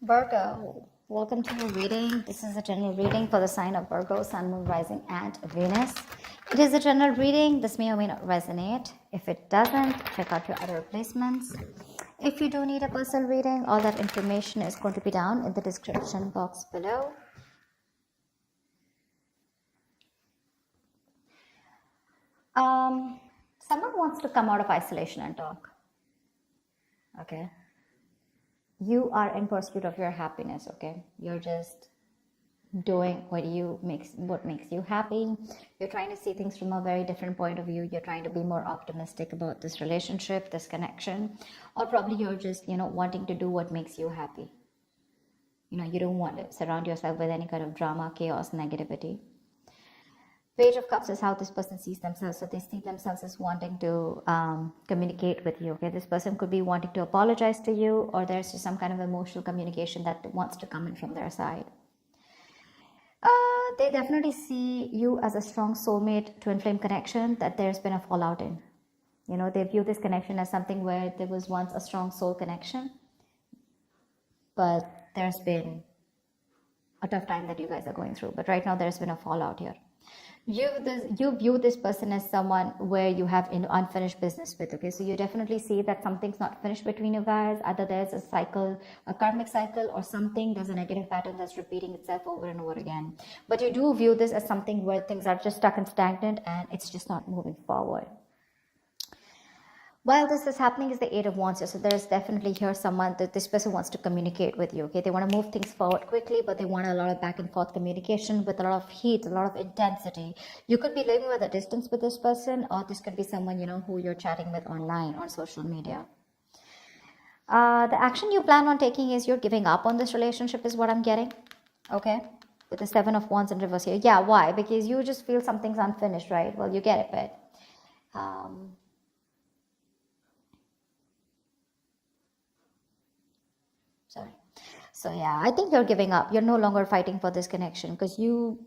Virgo, welcome to your reading. This is a general reading for the sign of Virgo, Sun, Moon, Rising, and Venus. It is a general reading. This may or may not resonate. If it doesn't, check out your other replacements. If you do need a personal reading, all that information is going to be down in the description box below. Someone wants to come out of isolation and talk. Okay. You are in pursuit of your happiness, okay? You're just doing what makes you happy. You're trying to see things from a very different point of view. You're trying to be more optimistic about this relationship, this connection, or probably you're just, wanting to do what makes you happy. You don't want to surround yourself with any kind of drama, chaos, negativity. Page of Cups is how this person sees themselves. So they see themselves as wanting to communicate with you. Okay, this person could be wanting to apologize to you, or there's just some kind of emotional communication that wants to come in from their side. They definitely see you as a strong soulmate, twin flame connection that there's been a fallout in. They view this connection as something where there was once a strong soul connection, but there's been a tough time that you guys are going through. But right now there's been a fallout here. You view this person as someone where you have unfinished business with. Okay, so you definitely see that something's not finished between you guys. Either there's a cycle, a karmic cycle, or something, there's a negative pattern that's repeating itself over and over again. But you do view this as something where things are just stuck and stagnant and it's just not moving forward. While this is happening is the Eight of Wands here. So there's definitely here someone that this person wants to communicate with you. Okay, they want to move things forward quickly, but they want a lot of back and forth communication with a lot of heat, a lot of intensity. You could be living with a distance with this person, or this could be someone who you're chatting with online on social media. The action you plan on taking is you're giving up on this relationship is what I'm getting. Okay, with the Seven of Wands in reverse here. Yeah, why? Because you just feel something's unfinished, right? Well, you get it, but sorry. So yeah, I think you're giving up. You're no longer fighting for this connection because you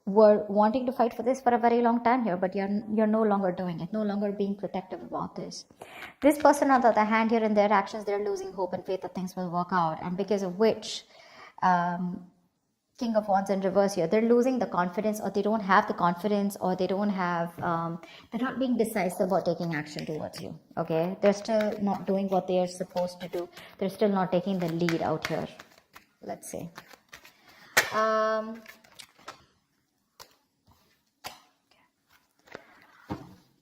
were wanting to fight for this for a very long time here, but you're no longer doing it, no longer being protective about this. This person, on the other hand, here in their actions, they're losing hope and faith that things will work out, and because of which, King of Wands in reverse here, they're losing the confidence, or they don't have the confidence, or they don't have, they're not being decisive about taking action towards you. Okay, they're still not doing what they are supposed to do. They're still not taking the lead out here. Let's see. Tell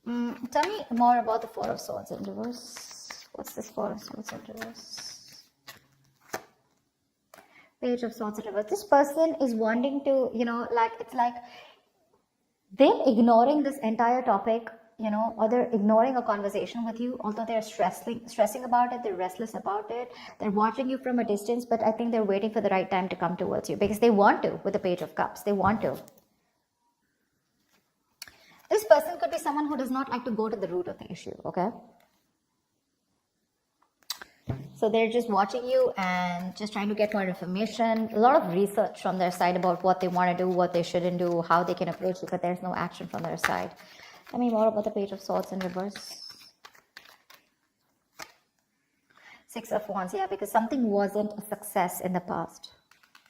me more about the Four of Swords in reverse. What's this Four of Swords in reverse? Page of Swords in reverse. This person is wanting to, it's like they're ignoring this entire topic, or they're ignoring a conversation with you, although they're stressing about it, they're restless about it, they're watching you from a distance, but I think they're waiting for the right time to come towards you because they want to with the Page of Cups. They want to. This person could be someone who does not like to go to the root of the issue, okay? So they're just watching you and just trying to get more information, a lot of research from their side about what they want to do, what they shouldn't do, how they can approach it, but there's no action from their side. Tell me more about the Page of Swords in reverse. Six of Wands, yeah, because something wasn't a success in the past.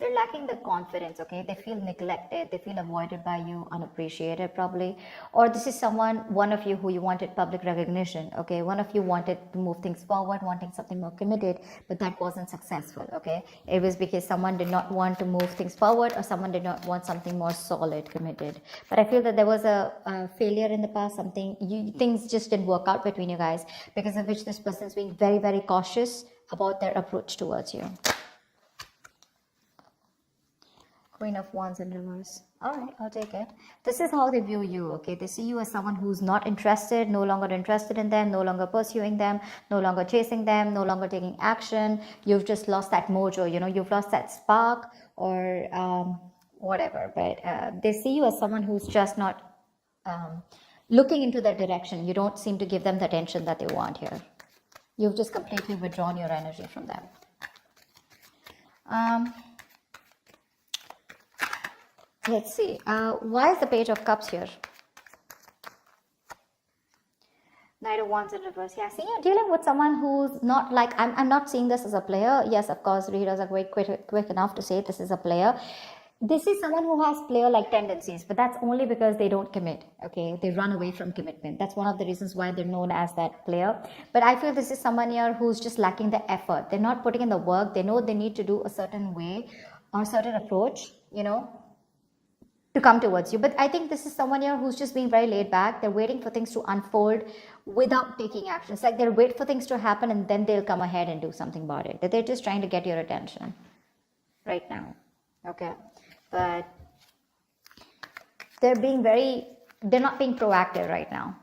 They're lacking the confidence, okay? They feel neglected, they feel avoided by you, unappreciated probably. Or this is one of you who you wanted public recognition, okay? One of you wanted to move things forward, wanting something more committed, but that wasn't successful, okay? It was because someone did not want to move things forward, or someone did not want something more solid, committed. But I feel that there was a failure in the past, things just didn't work out between you guys, because of which this person is being very, very cautious about their approach towards you. Queen of Wands in reverse. All right, I'll take it. This is how they view you, okay? They see you as someone who's not interested, no longer interested in them, no longer pursuing them, no longer chasing them, no longer taking action. You've just lost that mojo, you've lost that spark or whatever. But they see you as someone who's just not looking into that direction. You don't seem to give them the attention that they want here. You've just completely withdrawn your energy from them. Let's see. Why is the Page of Cups here? Knight of Wands in reverse. Yeah, see, you're dealing with someone who's not like, I'm not seeing this as a player. Yes, of course, readers are quick enough to say this is a player. This is someone who has player-like tendencies, but that's only because they don't commit, okay? They run away from commitment. That's one of the reasons why they're known as that player. But I feel this is someone here who's just lacking the effort. They're not putting in the work. They know they need to do a certain way or a certain approach, you know, to come towards you. But I think this is someone here who's just being very laid back. They're waiting for things to unfold without taking action. It's like they'll wait for things to happen and then they'll come ahead and do something about it. They're just trying to get your attention right now, okay? But they're not being proactive right now.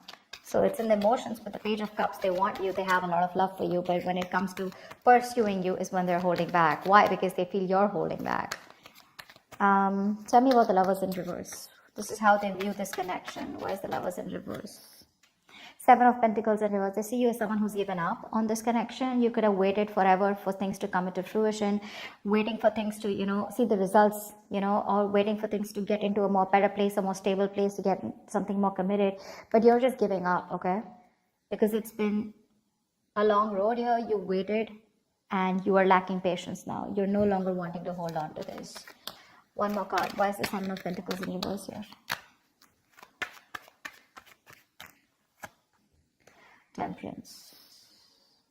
So it's in the emotions. With the Page of Cups, they want you, they have a lot of love for you, but when it comes to pursuing you is when they're holding back. Why? Because they feel you're holding back. Tell me about the Lovers in reverse. This is how they view this connection. Why is the Lovers in reverse? Seven of Pentacles in reverse. They see you as someone who's given up on this connection. You could have waited forever for things to come into fruition, waiting for things to, you know, see the results, you know, or waiting for things to get into a more better place, a more stable place, to get something more committed. But you're just giving up, okay? Because it's been a long road here. You waited and you are lacking patience now. You're no longer wanting to hold on to this. One more card. Why is the Seven of Pentacles in reverse here? Temperance.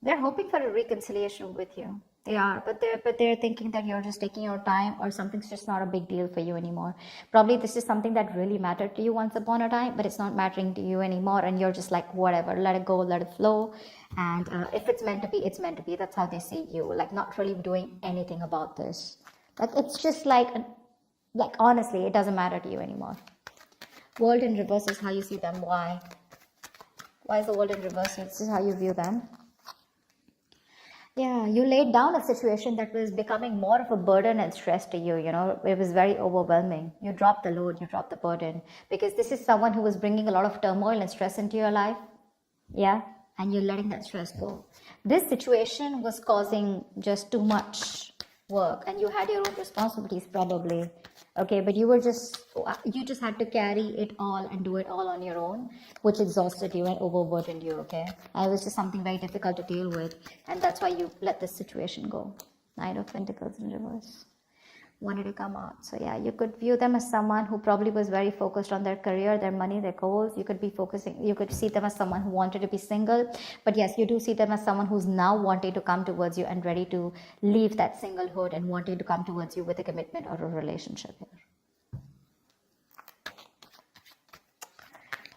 They're hoping for a reconciliation with you. They are, but they're thinking that you're just taking your time, or something's just not a big deal for you anymore. Probably this is something that really mattered to you once upon a time, but it's not mattering to you anymore, and you're just like, whatever, let it go, let it flow. And if it's meant to be, it's meant to be. That's how they see you, like not really doing anything about this. Like it's just like honestly, it doesn't matter to you anymore. World in reverse is how you see them. Why? Why is the World in reverse? This is how you view them. Yeah, you laid down a situation that was becoming more of a burden and stress to you, you know. It was very overwhelming. You dropped the load, you dropped the burden. Because this is someone who was bringing a lot of turmoil and stress into your life. Yeah, and you're letting that stress go. This situation was causing just too much work, and you had your own responsibilities probably. Okay, but you just had to carry it all and do it all on your own, which exhausted you and overburdened you, okay? And it was just something very difficult to deal with, and that's why you let this situation go. Nine of Pentacles in reverse. Wanted to come out. So yeah, you could view them as someone who probably was very focused on their career, their money, their goals. You could see them as someone who wanted to be single. But yes, you do see them as someone who's now wanting to come towards you and ready to leave that singlehood and wanting to come towards you with a commitment or a relationship here.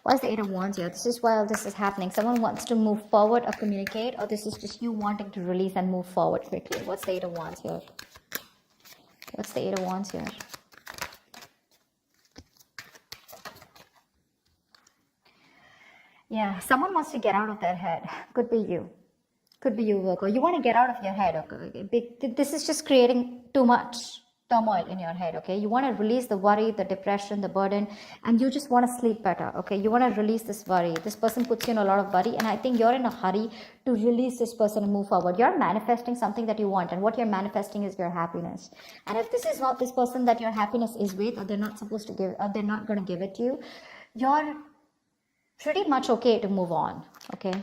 Why is the Eight of Wands here? This is while this is happening. Someone wants to move forward or communicate, or this is just you wanting to release and move forward quickly. What's the Eight of Wands here? What's the Eight of Wands here? Yeah, someone wants to get out of their head. Could be you. Could be you, Virgo. You want to get out of your head, okay? This is just creating too much turmoil in your head, okay? You want to release the worry, the depression, the burden, and you just want to sleep better, okay? You want to release this worry. This person puts you in a lot of worry, and I think you're in a hurry to release this person and move forward. You're manifesting something that you want, and what you're manifesting is your happiness. And if this is not this person that your happiness is with, or they're not supposed to give, or they're not going to give it to you, you're pretty much okay to move on, okay?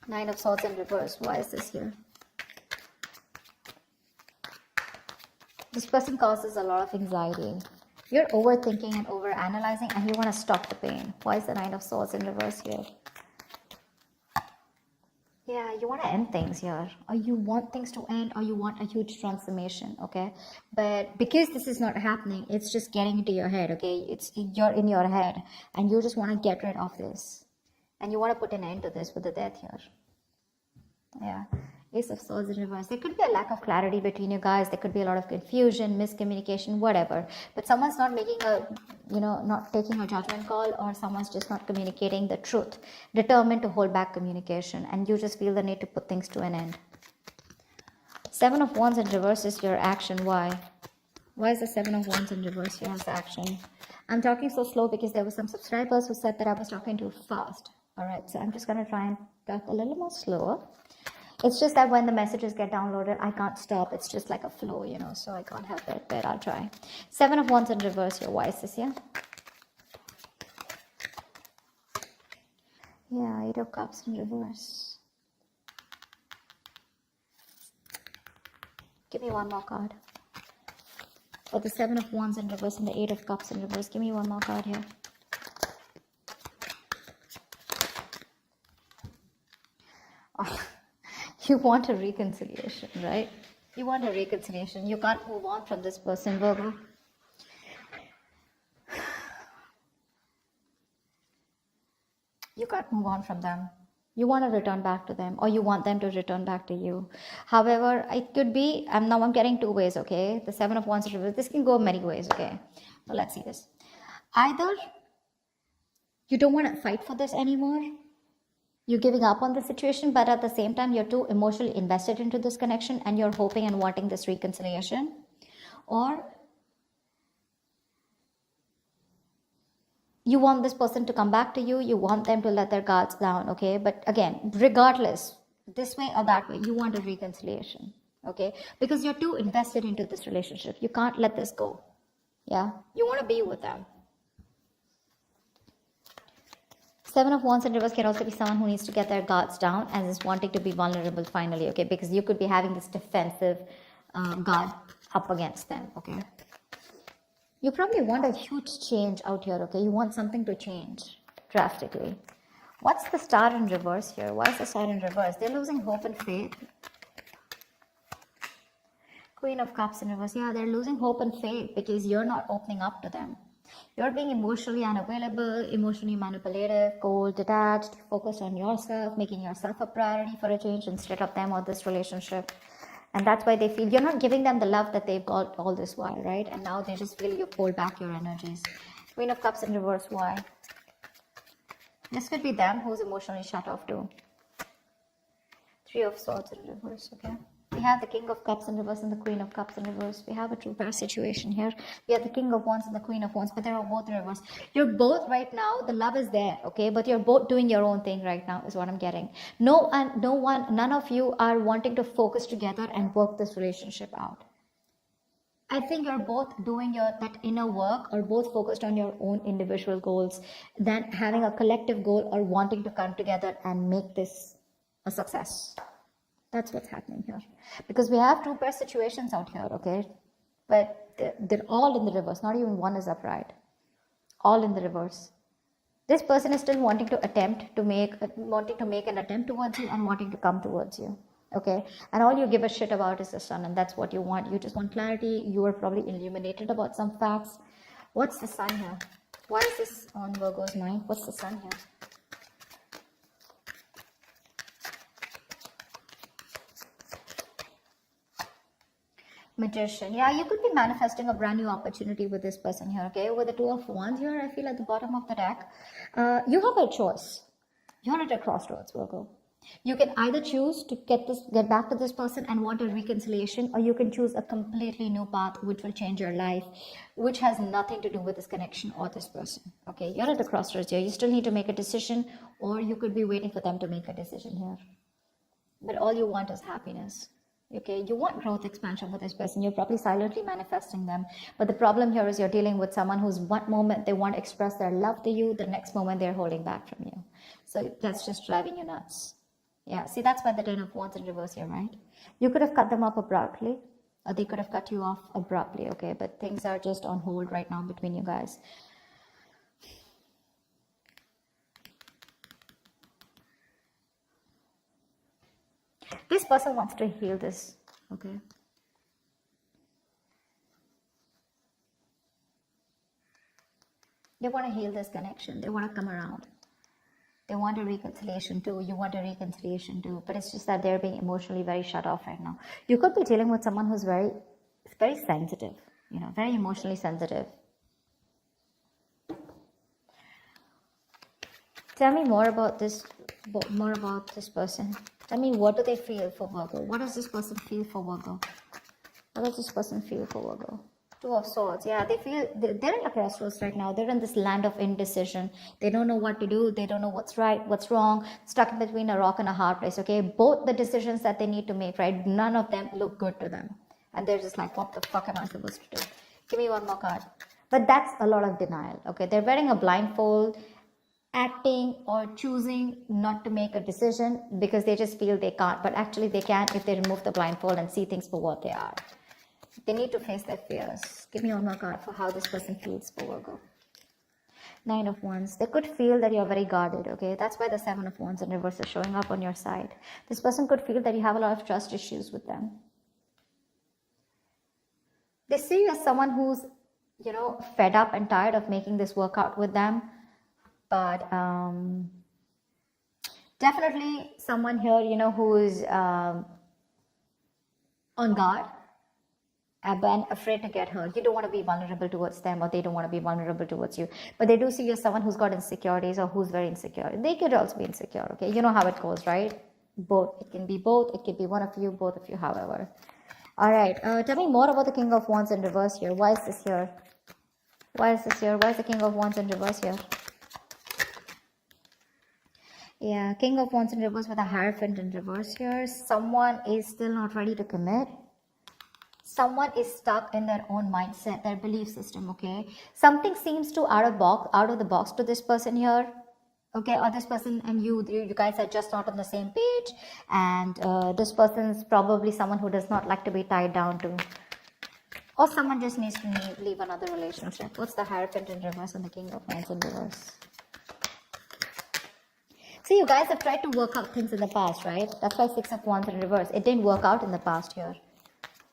Nine of Swords in reverse. Why is this here? This person causes a lot of anxiety. You're overthinking and overanalyzing, and you want to stop the pain. Why is the Nine of Swords in reverse here? Yeah, you want to end things here, or you want things to end, or you want a huge transformation, okay? But because this is not happening, it's just getting into your head, okay? You're in your head, and you just want to get rid of this, and you want to put an end to this with the Death here. Yeah. Ace of Swords in reverse. There could be a lack of clarity between you guys. There could be a lot of confusion, miscommunication, whatever. But someone's not making not taking a judgment call, or someone's just not communicating the truth, determined to hold back communication, and you just feel the need to put things to an end. Seven of Wands in reverse is your action. Why? Why is the Seven of Wands in reverse here as action? I'm talking so slow because there were some subscribers who said that I was talking too fast. Alright, so I'm just going to try and talk a little more slower. It's just that when the messages get downloaded, I can't stop. It's just like a flow, so I can't help it, but I'll try. Seven of Wands in reverse here. Why is this here? Yeah, Eight of Cups in reverse. Give me one more card. For the Seven of Wands in reverse and the Eight of Cups in reverse. Give me one more card here. Oh, you want a reconciliation, right? You want a reconciliation. You can't move on from this person, Virgo. You can't move on from them. You want to return back to them, or you want them to return back to you. However, it could be, I'm getting two ways, okay? The Seven of Wands in reverse. This can go many ways, okay? So let's see this. Either you don't want to fight for this anymore. You're giving up on the situation, but at the same time, you're too emotionally invested into this connection and you're hoping and wanting this reconciliation. Or you want this person to come back to you, you want them to let their guards down, okay? But again, regardless, this way or that way, you want a reconciliation, okay? Because you're too invested into this relationship. You can't let this go, yeah? You want to be with them. Seven of Wands in reverse can also be someone who needs to get their guards down and is wanting to be vulnerable finally, okay? Because you could be having this defensive guard up against them, okay? You probably want a huge change out here, okay? You want something to change drastically. What's the Star in reverse here? Why is the Star in reverse? They're losing hope and faith. Queen of Cups in reverse. Yeah, they're losing hope and faith because you're not opening up to them. You're being emotionally unavailable, emotionally manipulative, cold, detached, focused on yourself, making yourself a priority for a change instead of them or this relationship. And that's why they feel you're not giving them the love that they've got all this while, right? And now they just feel you pull back your energies. Queen of Cups in reverse, why? This could be them who's emotionally shut off too. Three of Swords in reverse, okay? We have the King of Cups in reverse and the Queen of Cups in reverse. We have a true pair situation here. We have the King of Wands and the Queen of Wands, but they're both in reverse. You're both right now, the love is there, okay? But you're both doing your own thing right now is what I'm getting. None of you are wanting to focus together and work this relationship out. I think you're both doing that inner work or both focused on your own individual goals than having a collective goal or wanting to come together and make this a success. That's what's happening here. Because we have two pair situations out here, okay? But they're all in the reverse. Not even one is upright. All in the reverse. This person is still wanting to make an attempt towards you and wanting to come towards you. Okay? And all you give a shit about is the Sun, and that's what you want. You just want clarity. You are probably illuminated about some facts. What's the Sun here? Why is this on Virgo's mind? What's the Sun here? Magician. Yeah, you could be manifesting a brand new opportunity with this person here, okay? With the Two of Wands here, I feel at the bottom of the deck, you have a choice. You're at a crossroads, Virgo. You can either choose to get back to this person and want a reconciliation, or you can choose a completely new path which will change your life, which has nothing to do with this connection or this person, okay? You're at the crossroads here. You still need to make a decision, or you could be waiting for them to make a decision here. But all you want is happiness. Okay, you want growth, expansion with this person. You're probably silently manifesting them. But the problem here is you're dealing with someone who's one moment they want to express their love to you, the next moment they're holding back from you. So that's just driving you nuts. Yeah, see, that's why the Ten of Wands in reverse here, right? You could have cut them off abruptly, or they could have cut you off abruptly, okay? But things are just on hold right now between you guys. This person wants to heal this, okay? They want to heal this connection. They want to come around. They want a reconciliation too. You want a reconciliation too. But it's just that they're being emotionally very shut off right now. You could be dealing with someone who's very sensitive, you know, very emotionally sensitive. Tell me more about this person. Tell me, what do they feel for Virgo? What does this person feel for Virgo? What does this person feel for Virgo? Two of Swords. Yeah, they feel they're in a crossroads right now. They're in this land of indecision. They don't know what to do. They don't know what's right, what's wrong. Stuck in between a rock and a hard place. Okay, both the decisions that they need to make, right? None of them look good to them, and they're just like, what the fuck am I supposed to do? Give me one more card. But that's a lot of denial. Okay, they're wearing a blindfold. acting or choosing not to make a decision because they just feel they can't, but actually they can if they remove the blindfold and see things for what they are. They need to face their fears. Give me one more card for how this person feels for Virgo. Nine of Wands. They could feel that you're very guarded, okay? That's why the Seven of Wands in reverse is showing up on your side. This person could feel that you have a lot of trust issues with them. They see you as someone who's, fed up and tired of making this work out with them. But definitely someone here, who's on guard and afraid to get hurt. You don't want to be vulnerable towards them, or they don't want to be vulnerable towards you. But they do see you as someone who's got insecurities or who's very insecure. They could also be insecure, okay? You know how it goes, right? Both. It can be both. It can be one of you, both of you, however. All right. Tell me more about the King of Wands in reverse here. Why is this here? Why is this here? Why is the King of Wands in reverse here? Yeah, King of Wands in reverse with a Hierophant in reverse here. Someone is still not ready to commit. Someone is stuck in their own mindset, their belief system, okay? Something seems to out of the box to this person here, okay? Or this person and you guys are just not on the same page. And this person's probably someone who does not like to be tied down to. Or someone just needs to leave another relationship. What's the Hierophant in reverse and the King of Wands in reverse? See, you guys have tried to work out things in the past, right? That's why Six of Wands in reverse. It didn't work out in the past here.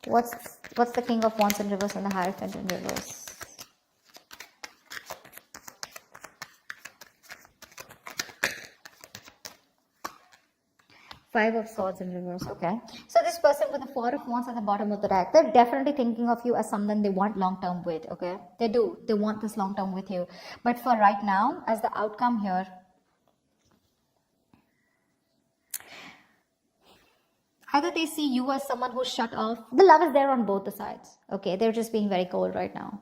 What's the King of Wands in reverse and the Hierophant in reverse? Five of Swords in reverse, okay. So this person with the Four of Wands at the bottom of the deck, they're definitely thinking of you as someone they want long-term with, okay. They do. They want this long-term with you. But for right now, as the outcome here, either they see you as someone who's shut off. The love is there on both the sides, okay. They're just being very cold right now.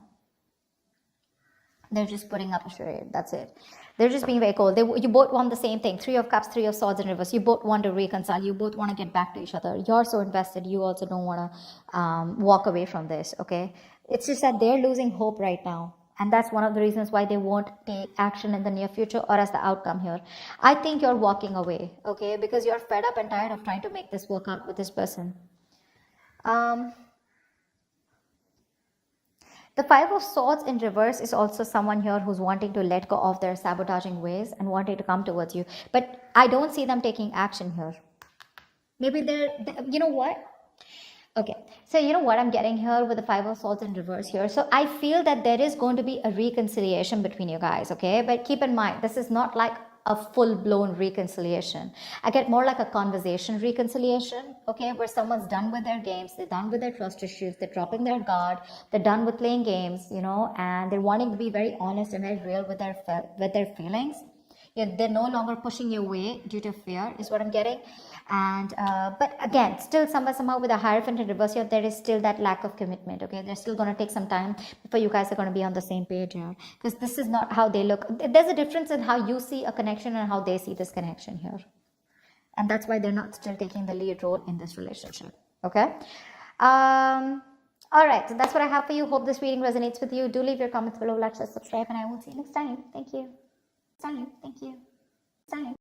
They're just putting up a charade. That's it. They're just being very cold. You both want the same thing. Three of Cups, Three of Swords in reverse. You both want to reconcile. You both want to get back to each other. You're so invested. You also don't want to walk away from this, okay? It's just that they're losing hope right now. And that's one of the reasons why they won't take action in the near future or as the outcome here. I think you're walking away, okay? Because you're fed up and tired of trying to make this work out with this person. The Five of Swords in reverse is also someone here who's wanting to let go of their sabotaging ways and wanting to come towards you. But I don't see them taking action here. Maybe you know what? Okay, so you know what I'm getting here with the Five of Swords in reverse here. So I feel that there is going to be a reconciliation between you guys, okay? But keep in mind, this is not like a full-blown reconciliation. I get more like a conversation reconciliation, okay, where someone's done with their games, they're done with their trust issues, they're dropping their guard, they're done with playing games, and they're wanting to be very honest and very real with their feelings. They're no longer pushing you away due to fear, is what I'm getting. And but again, still somehow with a Hierophant in reverse here, there is still that lack of commitment, okay? They're still going to take some time before you guys are going to be on the same page here, because this is not how they look. There's a difference in how you see a connection and how they see this connection here, and that's why they're not still taking the lead role in this relationship, okay? All right, so that's what I have for you. Hope this reading resonates with you. Do leave your comments below, like, share, subscribe, and I will see you next time. Thank you. Thank you.